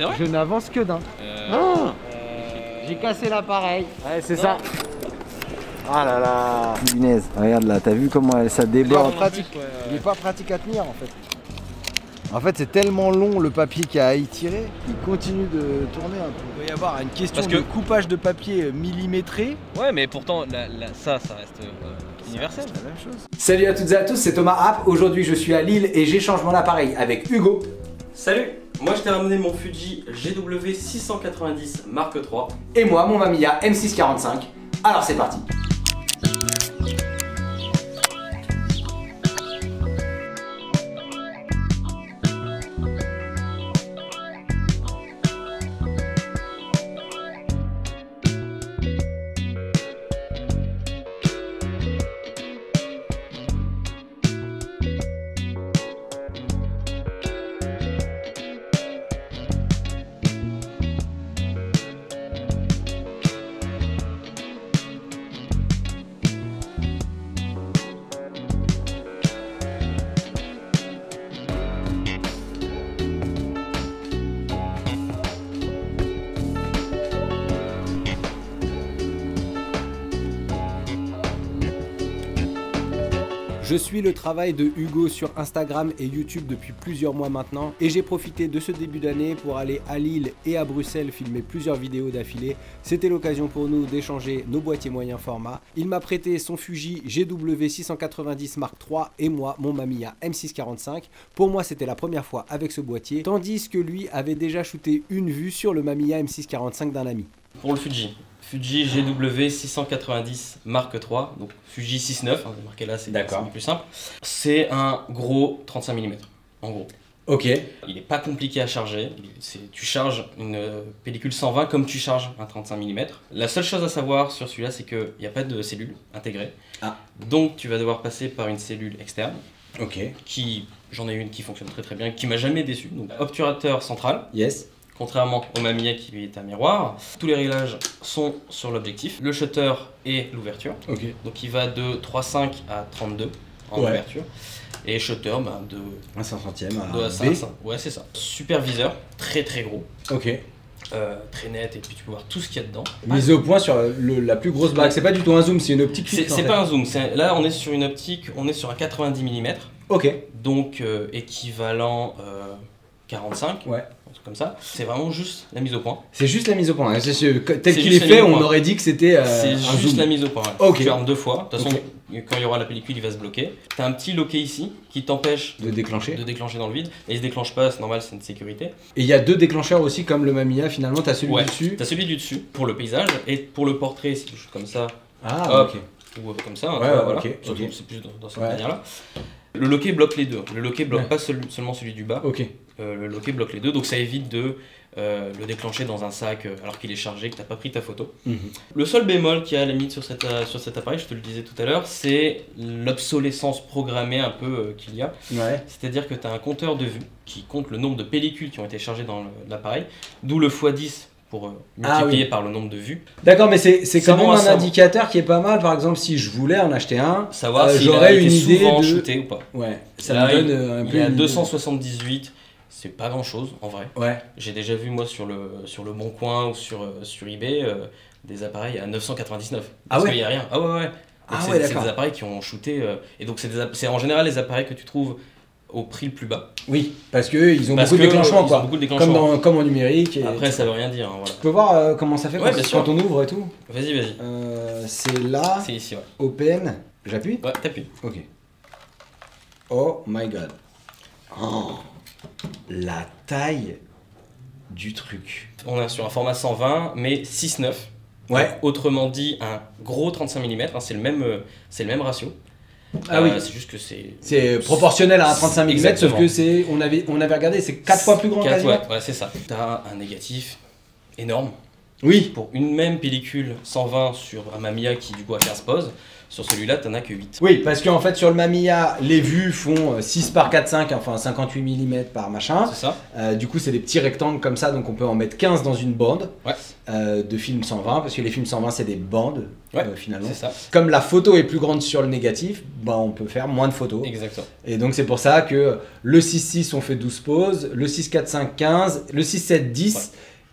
C'est vrai? Je n'avance que d'un. J'ai cassé l'appareil. Ouais, c'est ça. Ah là là. Punaise. Regarde là, t'as vu comment ça déborde. Il est pas pratique à tenir en fait. En fait, c'est tellement long le papier qu'il y a à y tirer, il continue de tourner un peu. Il doit y avoir une question de coupage de papier millimétré. Ouais, mais pourtant, ça reste universel. C'est la même chose. Salut à toutes et à tous, c'est Thomas App. Aujourd'hui, je suis à Lille et j'échange mon appareil avec Hugo. Salut, moi je t'ai ramené mon Fuji GW690 Mark III. Et moi, mon Mamiya M645. Alors c'est parti. Je suis le travail de Hugo sur Instagram et YouTube depuis plusieurs mois maintenant et j'ai profité de ce début d'année pour aller à Lille et à Bruxelles filmer plusieurs vidéos d'affilée. C'était l'occasion pour nous d'échanger nos boîtiers moyen format. Il m'a prêté son Fuji GW690 Mark III et moi mon Mamiya M645. Pour moi c'était la première fois avec ce boîtier, tandis que lui avait déjà shooté une vue sur le Mamiya M645 d'un ami. Pour le Fuji GW690 Mark III, donc Fuji 6.9, hein, marqué là c'est plus simple. C'est un gros 35 mm, en gros. Ok. Il n'est pas compliqué à charger, tu charges une pellicule 120 comme tu charges un 35 mm. La seule chose à savoir sur celui-là, c'est qu'il n'y a pas de cellule intégrée. Ah. Donc tu vas devoir passer par une cellule externe. Ok. J'en ai une qui fonctionne très très bien, qui m'a jamais déçu. Donc obturateur central. Yes. Contrairement au Mamiya qui lui est un miroir, tous les réglages sont sur l'objectif, le shutter et l'ouverture. Okay. Donc il va de 3.5 à 32 en ouverture. Et shutter de 1 centième à 5. Ouais, c'est ça. Superviseur, très très gros. Ok. Très net, et puis tu peux voir tout ce qu'il y a dedans. Mise au point sur la plus grosse bague. C'est pas du tout un zoom, c'est une optique fixe. C'est pas un zoom. Là, on est sur une optique, on est sur un 90 mm. Ok. Donc équivalent 45. Ouais. Comme ça, c'est vraiment juste la mise au point. C'est juste la mise au point. Tel qu'il est fait, on aurait dit que c'était c'est juste la mise au point. Ok. Tu fermes deux fois. De toute façon, quand il y aura la pellicule, il va se bloquer. Tu as un petit loquet ici qui t'empêche de déclencher dans le vide. Et il se déclenche pas, c'est normal, c'est une sécurité. Et il y a deux déclencheurs aussi, comme le Mamiya. Finalement, tu as celui du dessus. Tu as celui du dessus pour le paysage et pour le portrait, si tu joues comme ça. Ah, ok. Ou comme ça. Voilà. C'est plus dans cette manière-là. Le loquet bloque les deux. Le loquet bloque pas seulement celui du bas. Ok. Le loquet bloque les deux, donc ça évite de le déclencher dans un sac alors qu'il est chargé, que tu n'as pas pris ta photo. Le seul bémol qu'il y a à la limite sur cet appareil, je te le disais tout à l'heure, c'est l'obsolescence programmée un peu qu'il y a. Ouais. C'est-à-dire que tu as un compteur de vue qui compte le nombre de pellicules qui ont été chargées dans l'appareil, d'où le x10 pour multiplier par le nombre de vues. D'accord, mais c'est quand même un indicateur qui est pas mal. Par exemple, si je voulais en acheter un, savoir si j'aurais une idée souvent shooté ou pas. Ouais, ça me donne un peu. Il y a 278. C'est pas grand chose en vrai. Ouais. J'ai déjà vu moi sur le Bon Coin ou sur eBay des appareils à 999. Parce qu'il n'y a rien. Ah ouais. C'est des appareils qui ont shooté. Et donc c'est en général les appareils que tu trouves au prix le plus bas. Oui, parce qu'ils ont beaucoup de déclenchements quoi. Comme en numérique. Après ça veut rien dire. Hein, voilà. Tu peux voir comment ça fait quand on ouvre et tout. Vas-y. C'est là. C'est ici, ouais. Open. J'appuie. Ouais, t'appuies. Ok. Oh my god. Oh. La taille du truc. On est sur un format 120 mais 6.9. Ouais. Autrement dit un gros 35 mm, hein, c'est le même ratio. Ah oui. C'est juste que c'est proportionnel à un 35 mm, sauf que on avait regardé, c'est 4 fois plus grand quasiment. Ouais, c'est ça. T'as un négatif énorme. Oui. Pour une même pellicule 120 sur un Mamiya qui du coup a 15 poses, sur celui-là t'en as que 8. Oui, parce qu'en fait sur le Mamiya, les vues font 6 par 4,5, enfin 58 mm par machin. C'est ça. Du coup c'est des petits rectangles comme ça, donc on peut en mettre 15 dans une bande Ouais. de films 120, parce que les films 120 c'est des bandes Ouais, finalement. c'est ça. Comme la photo est plus grande sur le négatif, bah, on peut faire moins de photos. Exactement. Et donc c'est pour ça que le 6.6 on fait 12 poses, le 6.4.5 15, le 6.7 10 Ouais.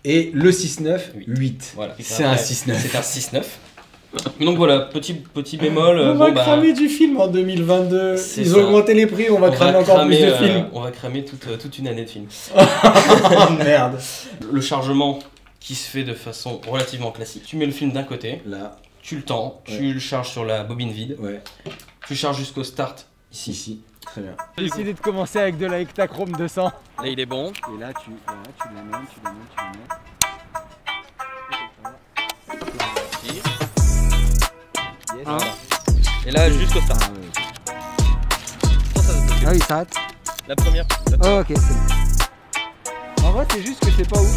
et le 6.9 8. 8. Voilà. C'est un 6.9. C'est un 6.9. Donc voilà, petit bémol. On va cramer du film en 2022. C'est Ils ça. ont augmenté les prix, on va cramer encore plus de films. On va cramer toute une année de films. Oh merde. Le chargement qui se fait de façon relativement classique. Tu mets le film d'un côté, Là, tu le tends, tu le charges sur la bobine vide, ouais, tu charges jusqu'au start ici. ici. Très bien. J'ai décidé de commencer avec de la Ektachrome 200. Là, il est bon. Et là, tu l'amènes, tu l'amènes. Yes. Hein. Et là, jusqu'au start. Ah oui, ça s'arrête. La première. Oh, ok, c'est bon. En vrai, c'est juste que c'est pas ouf.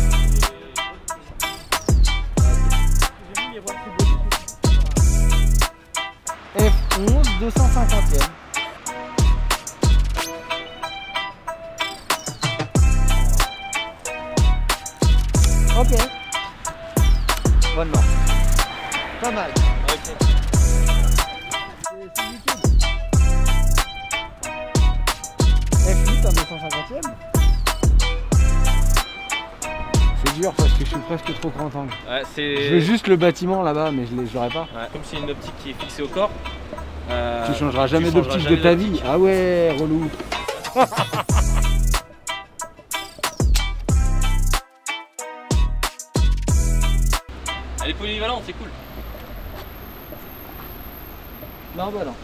F11 250e. Ok. Bonne marque. Pas mal. F8 à 250e. C'est dur parce que je suis presque trop grand angle. Ouais, Je veux juste le bâtiment là-bas, mais je l'aurai pas. Ouais, comme c'est une optique qui est fixée au corps. Tu changeras jamais d'optique de jamais ta d'optique. vie. Ah ouais, relou. Elle est polyvalente, c'est cool. Non, bah non.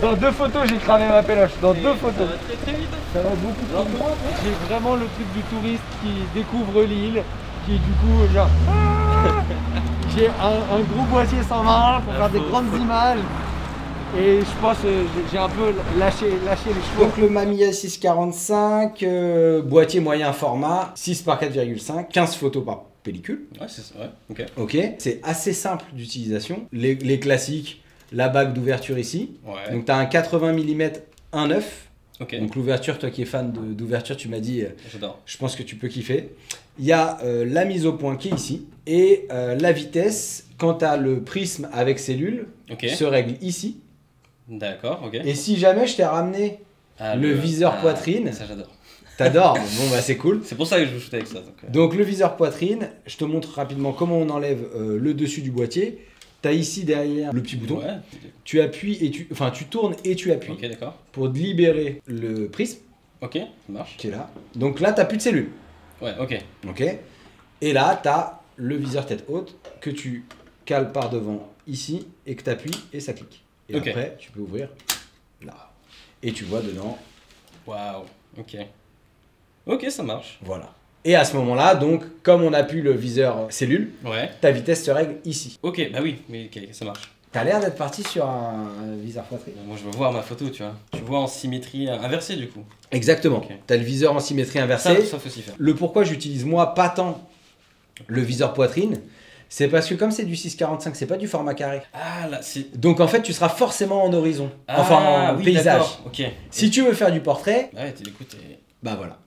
Dans 2 photos, j'ai cramé ma péloche. Dans 2 photos. Très très vite. Ça va beaucoup trop vite. J'ai vraiment le truc du touriste qui découvre l'île, qui du coup, genre... J'ai un gros boîtier 120 pour faire des grandes images. Et je pense que j'ai un peu lâché les chevaux. Donc le Mamiya 645, boîtier moyen format, 6 par 4,5, 15 photos par pellicule. Ouais, c'est ça. Ouais, ok. Ok, c'est assez simple d'utilisation. Les classiques, la bague d'ouverture ici. Ouais. Donc tu as un 80 mm 1.9. Ok. Donc l'ouverture, toi qui es fan d'ouverture, tu m'as dit, J'adore. je pense que tu peux kiffer. Il y a la mise au point qui est ici. Et la vitesse, quand tu as le prisme avec cellule, Ok. se règle ici. D'accord, ok. Et si jamais je t'ai ramené Ah, le viseur poitrine, Ça j'adore. t'adores, bon bah c'est cool. C'est pour ça que je veux shooter avec ça. Donc le viseur poitrine, je te montre rapidement comment on enlève le dessus du boîtier. T'as ici derrière le petit bouton, Ouais. tu appuies et tu tournes et tu appuies Ok, d'accord. pour libérer le prisme Ok, ça marche. qui est là. Donc là t'as plus de cellule, Ouais, ok. ok. Et là t'as le viseur tête haute que tu cales par devant ici et que t'appuies et ça clique. Et Ok. après tu peux ouvrir là et tu vois dedans, Waouh, ok. Ok, ça marche. voilà. Et à ce moment-là, donc comme on appuie le viseur cellule, Ouais. ta vitesse se règle ici. Ok, bah oui, mais ok, ça marche. T'as l'air d'être parti sur un viseur poitrine. Moi je veux voir ma photo, tu vois. Tu vois en symétrie inversée du coup. Exactement. Ok. T'as le viseur en symétrie inversée. Ça faut s'y faire. Le pourquoi j'utilise moi pas tant le viseur poitrine, c'est parce que comme c'est du 6.45, c'est pas du format carré. Ah là, c'est. Donc en fait, tu seras forcément en horizon, Ah, enfin en oui, paysage. d'accord, ok. Si tu veux faire du portrait, Ouais, du coup, t'es. bah voilà.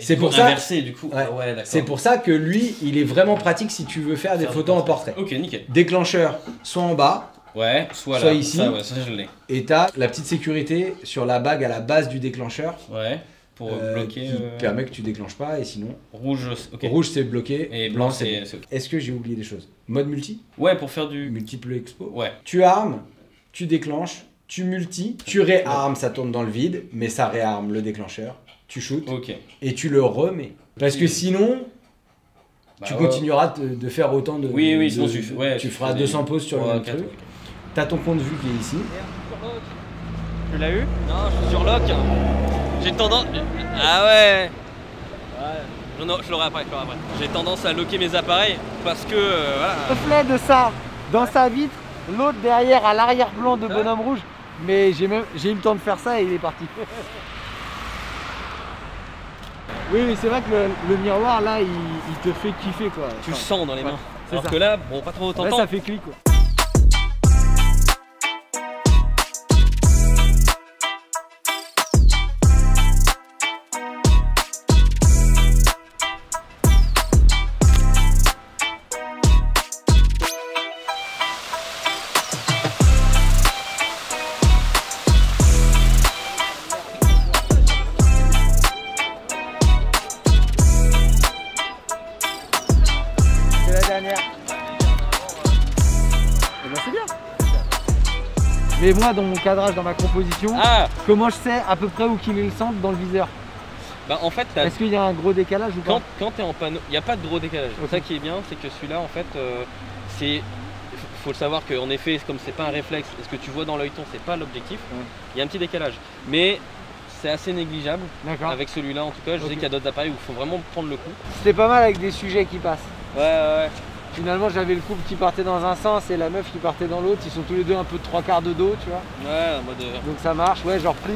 C'est pour ça- inversé du coup. Ouais. Ah ouais, d'accord. C'est pour ça que lui, il est vraiment pratique si tu veux faire des Faire du photos en portrait. Ok, nickel. Déclencheur, soit en bas, Ouais, soit Soit là. ici. Ça, ouais, ça je l'ai. et t'as la petite sécurité sur la bague à la base du déclencheur. Ouais. Pour bloquer. Qui permet que tu déclenches pas et sinon Rouge, ok. rouge c'est bloqué Et blanc, bon. c'est. Est-ce que j'ai oublié des choses? Mode multi, Ouais, pour faire du. multiple expo. Ouais. Tu armes, tu déclenches, tu multi, tu réarmes, ça tourne dans le vide, mais ça réarme le déclencheur. Tu shootes Ok. et tu le remets. Parce que sinon, Bah, tu ouais. continueras de faire autant de. Oui, oui, de- sinon de- tu feras fais 200 pauses sur le Ouais, même quatre, truc. ouais. T'as ton compte vue qui est ici. Tu l'as eu? Non, je suis sur lock. J'ai tendance. Ah ouais. Non, je l'aurai après, J'ai tendance à locker mes appareils parce que voilà. Reflet de ça dans sa vitre, l'autre derrière à l'arrière-plan de Bonhomme Rouge. Mais j'ai eu le temps de faire ça et il est parti. Oui, c'est vrai que le miroir là, il te fait kiffer quoi. Tu le sens dans les mains. Alors ça. que là, bon, pas trop autant. Là, ça fait clic quoi. Mais moi, dans mon cadrage, dans ma composition, comment je sais à peu près où qu'il est le centre dans le viseur? Bah en fait, est-ce qu'il y a un gros décalage ou pas? Quand tu es en panneau, il n'y a pas de gros décalage. Okay. Ça qui est bien, c'est que celui-là, en fait, faut le savoir qu'en effet, comme c'est pas un réflexe, et ce que tu vois dans l'œilleton, c'est pas l'objectif. Il y a un petit décalage, mais c'est assez négligeable. Avec celui-là, en tout cas, je sais qu'il y a d'autres appareils où il faut vraiment prendre le coup. C'était pas mal avec des sujets qui passent. Ouais. Finalement, j'avais le couple qui partait dans un sens et la meuf qui partait dans l'autre. Ils sont tous les deux un peu de 3/4 de dos, tu vois. Ouais, en mode. Donc ça marche, ouais, genre pli.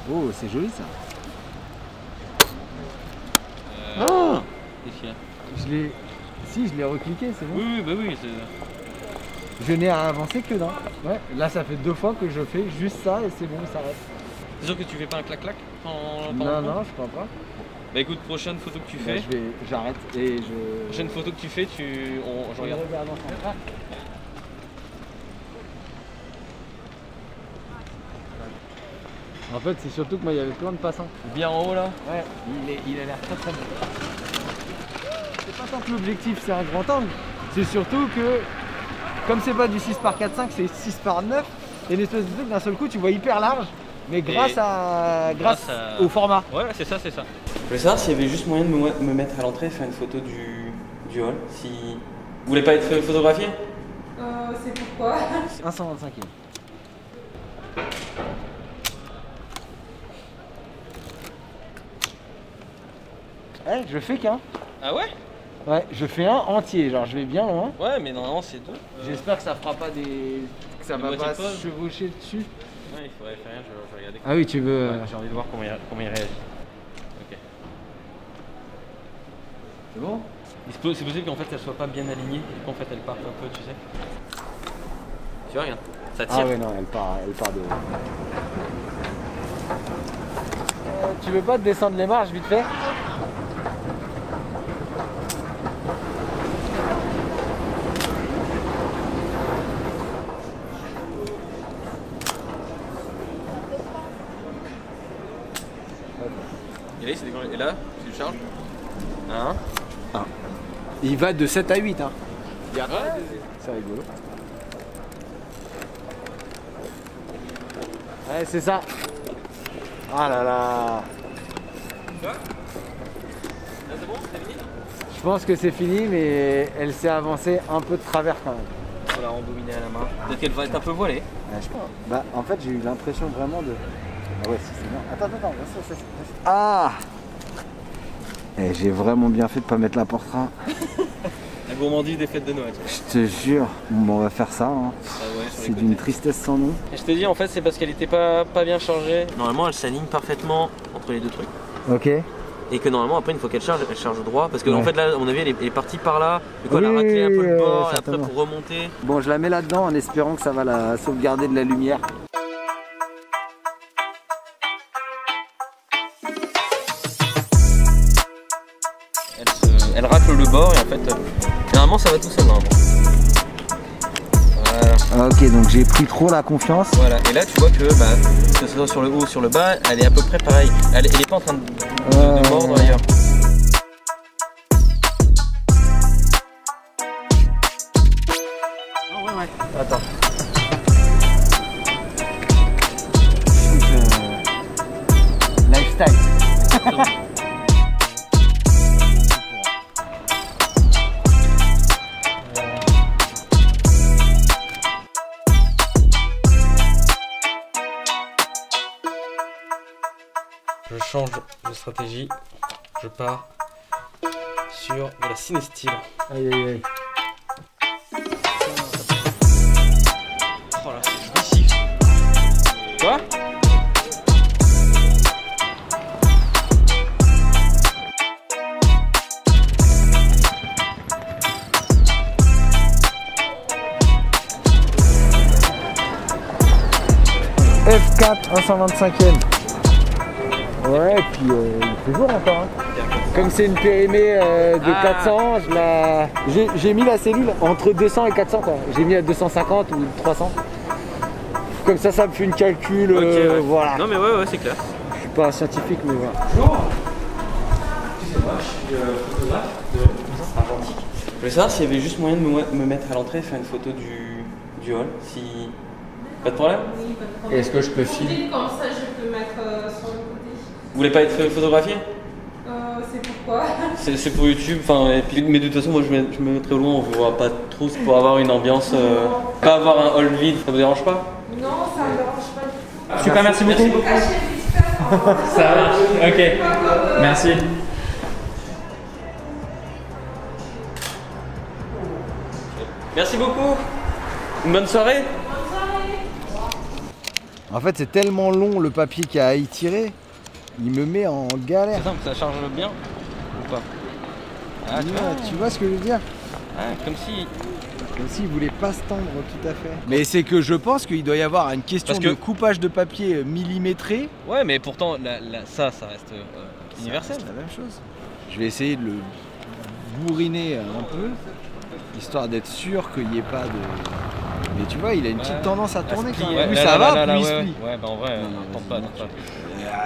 Oh, c'est joli ça. Oh, je l'ai recliqué, c'est bon. Oui, bah oui. Je n'ai à avancer que d'un. Ouais, là ça fait 2 fois que je fais juste ça et c'est bon, ça reste. C'est sûr que tu fais pas un clac-clac Non, je crois pas. Bah écoute, prochaine photo que tu fais. J'arrête et je. Prochaine photo que tu fais, je regarde. En fait, c'est surtout que moi il y avait plein de passants. Bien en haut là. Ouais, il a l'air très très bon. C'est pas tant que l'objectif c'est un grand angle, c'est surtout que comme c'est pas du 6x4/5, c'est 6x9 et une espèce de truc d'un seul coup tu vois hyper large, mais grâce au format. Ouais, c'est ça. Je voulais savoir s'il y avait juste moyen de me mettre à l'entrée et faire une photo du hall. Si vous voulez pas être photographié? C'est pourquoi? 125e. Ouais, je fais qu'un. Ah ouais? Ouais, je fais un entier, genre je vais bien loin. Ouais, mais normalement c'est deux. J'espère que ça fera pas des. Que ça va pas chevaucher dessus. Ouais, il faudrait faire rien, je vais regarder. Ah oui, tu veux. Ouais, j'ai envie de voir comment il réagit. Ok. C'est bon? C'est possible qu'en fait elle soit pas bien alignée et qu'en fait elle parte un peu, tu sais. Tu vois, regarde. Ça tire. Ah ouais, non, elle part de. Tu veux pas te descendre les marches vite fait? Et là, tu le charges. 1. Il va de 7 à 8. Hein. Ouais. C'est rigolo. Ouais, c'est ça. Ah là là. Tu vois? Là, c'est bon? C'est fini? Je pense que c'est fini, mais elle s'est avancée un peu de travers quand même. On l'a rembobiné à la main. Peut-être qu'elle va être un peu voilée. Ouais, je pense. Bah, en fait, j'ai eu l'impression vraiment de. Ah ouais, si, c'est bien. Attends. Ah! Eh, j'ai vraiment bien fait de pas mettre la porte-train. La gourmandise des fêtes de Noël. Je te jure. Bon, on va faire ça. Hein. Ah ouais, c'est d'une tristesse sans nom. Et je te dis, en fait, c'est parce qu'elle était pas bien chargée. Normalement, elle s'aligne parfaitement entre les deux trucs. Ok. Et que normalement, après, une fois qu'elle charge, elle charge droit. Parce que en fait, là, à mon avis, elle est partie par là. Du coup, elle a raclé un peu le bord et après pour remonter. Bon, je la mets là-dedans en espérant que ça va la sauvegarder de la lumière. Elle racle le bord et en fait, généralement, ça va tout seul normalement. Voilà. Ok, donc j'ai pris trop la confiance. Voilà, et là, tu vois que, que ce soit sur le haut ou sur le bas, elle est à peu près pareille. Elle est pas en train de mordre ailleurs. Ouais. Attends. Lifestyle. Je change de stratégie, je pars sur de la cinestyle. Aïe. vois. F4 125e. Ouais, et puis il fait jour encore. Hein. Comme c'est une périmée de 400, j'ai mis la cellule entre 200 et 400 quoi. J'ai mis à 250 ou 300. Comme ça me fait une calcul, ouais. voilà. Non mais ouais, c'est clair. Je suis pas un scientifique mais voilà. Bonjour. Tu sais moi, je suis photographe de argentique. Je voulais savoir s'il y avait juste moyen de me mettre à l'entrée et faire une photo du hall. Si... Pas de problème? Oui, pas de problème. Est-ce que je peux filmer? Comme ça, je peux mettre sur le côté. Vous voulez pas être photographié? C'est pourquoi? C'est pour YouTube, enfin, mais de toute façon moi je me mettrai au loin, on ne voit pas trop, c'est pour avoir une ambiance, pas avoir un hall vide, ça vous dérange pas? Non, ça me dérange pas du tout. Super, merci beaucoup. Ça marche, ok, merci. Merci beaucoup, une bonne soirée. En fait c'est tellement long le papier qu'il y a à y tirer, il me met en galère. C'est simple, ça charge bien ou pas? Ah, Tu vois ce que je veux dire? comme si... Comme s'il voulait pas se tendre tout à fait. Mais c'est que je pense qu'il doit y avoir une question de coupage de papier millimétré. Ouais mais pourtant ça reste universel. C'est la même chose. Je vais essayer de le bourriner un peu, histoire d'être sûr qu'il n'y ait pas de... Mais tu vois, il a une petite tendance à tourner quand même. Plus ça va, plus il se plie. Ouais, bah en vrai, tente pas.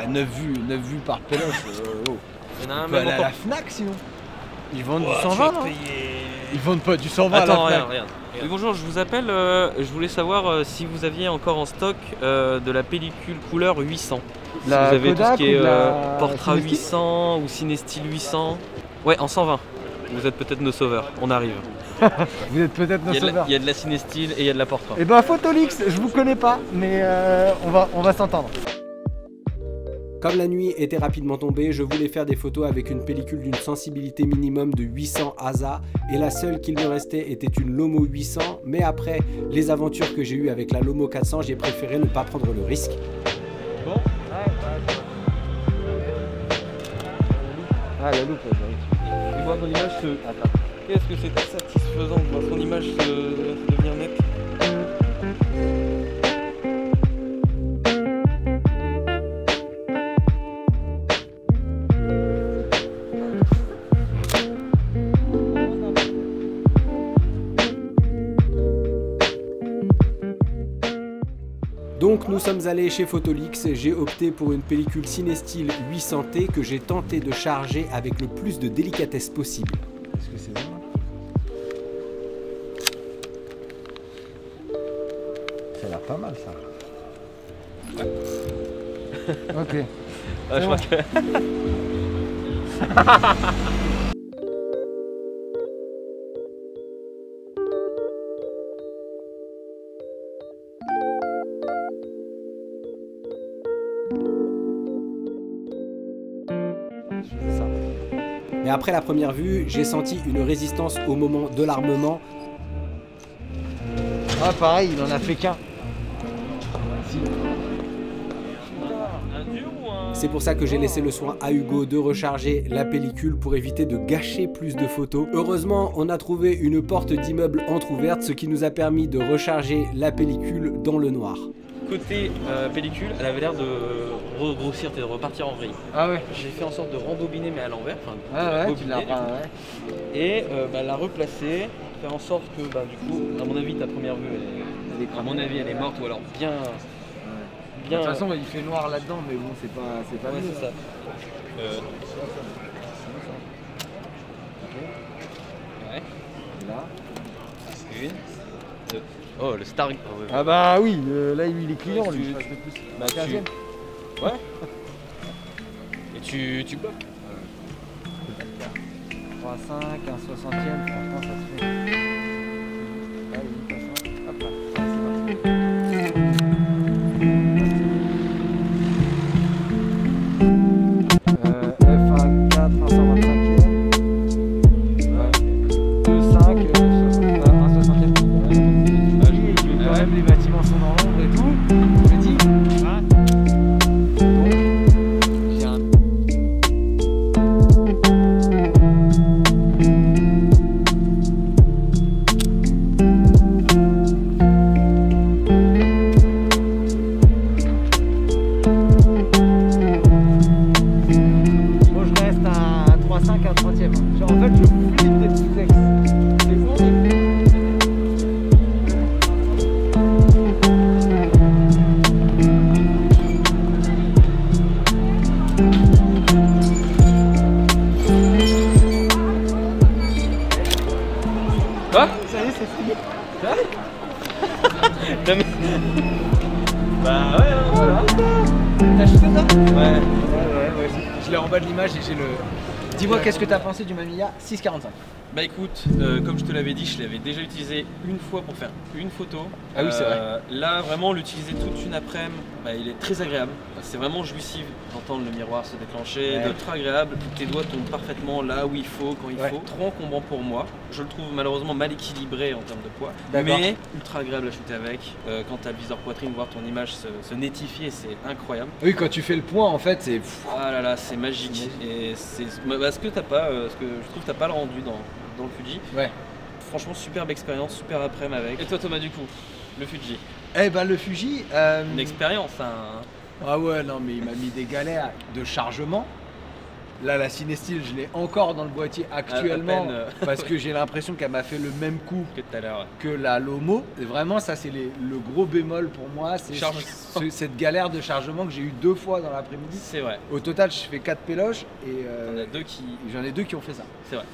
9 vues par péloche. On peut aller à la Fnac sinon. Ils vendent du 120 non? Ils vendent pas du 120 à la Fnac. Regarde. Oui, bonjour, je vous appelle, je voulais savoir si vous aviez encore en stock de la pellicule couleur 800. Si vous avez Kodak tout ce qui est Portra Cinestyle 800 ou Cinestyle 800. Ouais, en 120. Vous êtes peut-être nos sauveurs, on arrive. Vous êtes peut-être nos sauveurs. Il y a de la Cinestyle et il y a de la Portra. Et ben Photolix, je vous connais pas, mais on va s'entendre. Comme la nuit était rapidement tombée, je voulais faire des photos avec une pellicule d'une sensibilité minimum de 800 ASA et la seule qu'il me restait était une Lomo 800, mais après les aventures que j'ai eues avec la Lomo 400, j'ai préféré ne pas prendre le risque. Bon. Ah la loupe, Tu vois ton image se... Est-ce que c'était satisfaisant de voir son image devenir nette? Donc nous sommes allés chez Photolix, j'ai opté pour une pellicule Cinestyle 800T que j'ai tenté de charger avec le plus de délicatesse possible. Est-ce que c'est bon? Ça a l'air pas mal ça. Ouais. Ok. Je crois que... Mais après la première vue, j'ai senti une résistance au moment de l'armement. Ah pareil, il en a fait qu'un. C'est pour ça que j'ai laissé le soin à Hugo de recharger la pellicule pour éviter de gâcher plus de photos. Heureusement, on a trouvé une porte d'immeuble entrouverte, ce qui nous a permis de recharger la pellicule dans le noir. Côté pellicule, elle avait l'air de regrossir, de repartir en vrille. Ah ouais. J'ai fait en sorte de rembobiner mais à l'envers, bobiner, et la replacer, faire en sorte que du coup, à mon avis, ta première vue, elle est morte ou alors bien. De toute façon, il fait noir là-dedans, mais bon, c'est pas ouais, c'est ça. Ouais. Là. Une. Deux. Oh, le Star. Oh, ouais. Ah bah oui, là il est client lui. Bah, 15e. Ouais. Et tu bloques. 3,5, un 60e, franchement ça se fait. Ah oui, de toute façon, hop là. F1 4, 125e. 2,5, 1 60e. Quand même les bâtiments sont dans l'ombre et tout. Je me dis, Quoi? Ça y est, c'est fini. Non, mais... Bah ouais, voilà. T'as shooté ça? Ouais. Je l'ai en bas de l'image et j'ai le... Dis-moi, qu'est-ce que t'as pensé du Mamiya 645? Bah écoute, comme je te l'avais dit, je l'avais déjà utilisé une fois pour faire une photo. Ah oui, c'est vrai. Là, vraiment, l'utiliser toute une après-midi, bah, il est très agréable. C'est vraiment jouissif d'entendre le miroir se déclencher, Ouais. très agréable. Tes doigts tombent parfaitement là où il faut, quand il faut. Trop encombrant pour moi. Je le trouve malheureusement mal équilibré en termes de poids, mais ultra agréable à shooter avec. Quand tu as le viseur poitrine, voir ton image se nettifier, c'est incroyable. Oui, quand tu fais le point, en fait, c'est... Ah là là, c'est magique. Et c'est ce que t'as pas, ce que je trouve que t'as pas le rendu dans le Fuji. Ouais. Franchement, superbe expérience, super après-midi avec. Et toi Thomas, du coup, le Fuji? Eh ben le Fuji... Une expérience, hein. Ah ouais, non mais il m'a mis des galères de chargement. Là, la Cinestill, je l'ai encore dans le boîtier actuellement peine, parce que j'ai l'impression qu'elle m'a fait le même coup Que tout à l'heure. que la Lomo. Et vraiment, ça c'est le gros bémol pour moi, c'est cette galère de chargement que j'ai eu 2 fois dans l'après-midi. C'est vrai. Au total, je fais 4 péloches et J'en ai 2 qui... j'en ai 2 qui ont fait ça. C'est vrai.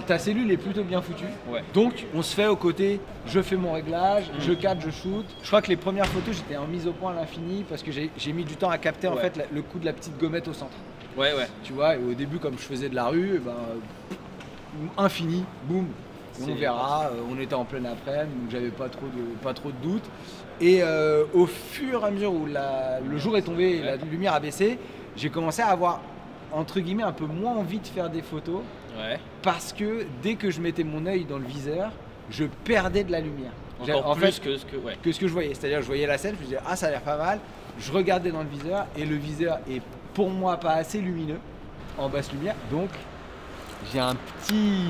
Ta cellule est plutôt bien foutue. Ouais. Donc on se fait au côté, je fais mon réglage, je cadre, je shoot. Je crois que les premières photos j'étais en mise au point à l'infini parce que j'ai mis du temps à capter en fait le coup de la petite gommette au centre. Ouais. Tu vois, et au début comme je faisais de la rue, infini, boum, on verra. On était en pleine après-midi, donc j'avais pas trop de doutes. Et au fur et à mesure où le jour est tombé et la lumière a baissé, j'ai commencé à avoir entre guillemets un peu moins envie de faire des photos. Ouais. Parce que dès que je mettais mon œil dans le viseur, je perdais de la lumière. Encore plus que ce que je voyais. C'est-à-dire je voyais la scène, je me disais ah ça a l'air pas mal. Je regardais dans le viseur et le viseur est pour moi pas assez lumineux en basse lumière. Donc j'ai un petit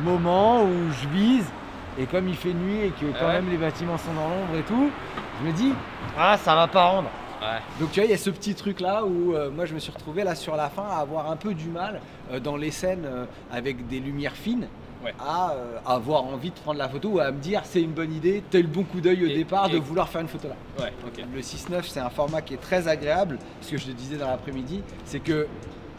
moment où je vise et comme il fait nuit et que quand même les bâtiments sont dans l'ombre et tout, je me dis ah ça va pas rendre. Ouais. Donc tu vois, il y a ce petit truc là où moi je me suis retrouvé là sur la fin à avoir un peu du mal dans les scènes avec des lumières fines à avoir envie de prendre la photo ou à me dire c'est une bonne idée, t'as eu le bon coup d'œil au départ de vouloir faire une photo là. Ouais, ok. Le 6.9 c'est un format qui est très agréable, ce que je te disais dans l'après-midi, c'est que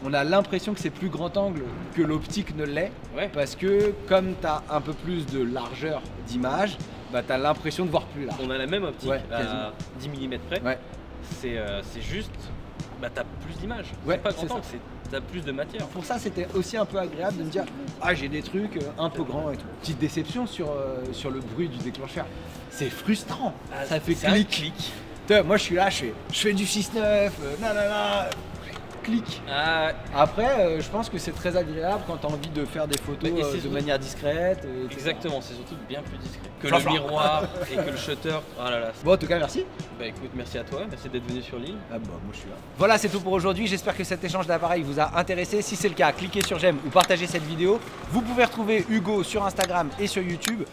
on a l'impression que c'est plus grand angle que l'optique ne l'est, parce que comme tu as un peu plus de largeur d'image, bah, tu as l'impression de voir plus large. On a la même optique à 10 mm près. Ouais. C'est juste, bah, t'as plus d'image. Ouais, c'est pas grand c'est ça. angle, t'as plus de matière. Pour ça, c'était aussi un peu agréable de me dire ah j'ai des trucs un peu grands et tout. Petite déception sur le bruit du déclencheur. C'est frustrant. Ça fait clic. Moi je suis là, je fais du 6.9, clic. Après, je pense que c'est très agréable quand tu as envie de faire des photos de manière discrète. Exactement, c'est surtout bien plus discret que le miroir et que le shutter. Ah là là. Bon, en tout cas, merci. Bah écoute, merci à toi, merci d'être venu sur l'île. Ah bah, moi je suis là. Voilà, c'est tout pour aujourd'hui. J'espère que cet échange d'appareils vous a intéressé. Si c'est le cas, cliquez sur j'aime ou partagez cette vidéo. Vous pouvez retrouver Hugo sur Instagram et sur YouTube.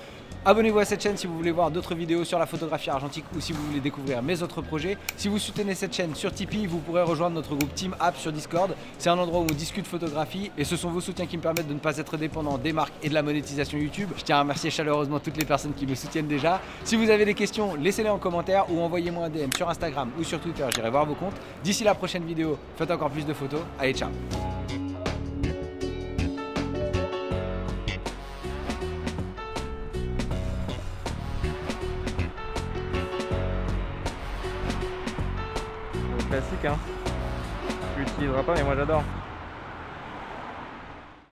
Abonnez-vous à cette chaîne si vous voulez voir d'autres vidéos sur la photographie argentique ou si vous voulez découvrir mes autres projets. Si vous soutenez cette chaîne sur Tipeee, vous pourrez rejoindre notre groupe Team App sur Discord. C'est un endroit où on discute photographie et ce sont vos soutiens qui me permettent de ne pas être dépendant des marques et de la monétisation YouTube. Je tiens à remercier chaleureusement toutes les personnes qui me soutiennent déjà. Si vous avez des questions, laissez-les en commentaire ou envoyez-moi un DM sur Instagram ou sur Twitter, j'irai voir vos comptes. D'ici la prochaine vidéo, faites encore plus de photos. Allez, ciao! Classique hein. Tu l'utiliseras pas mais moi j'adore.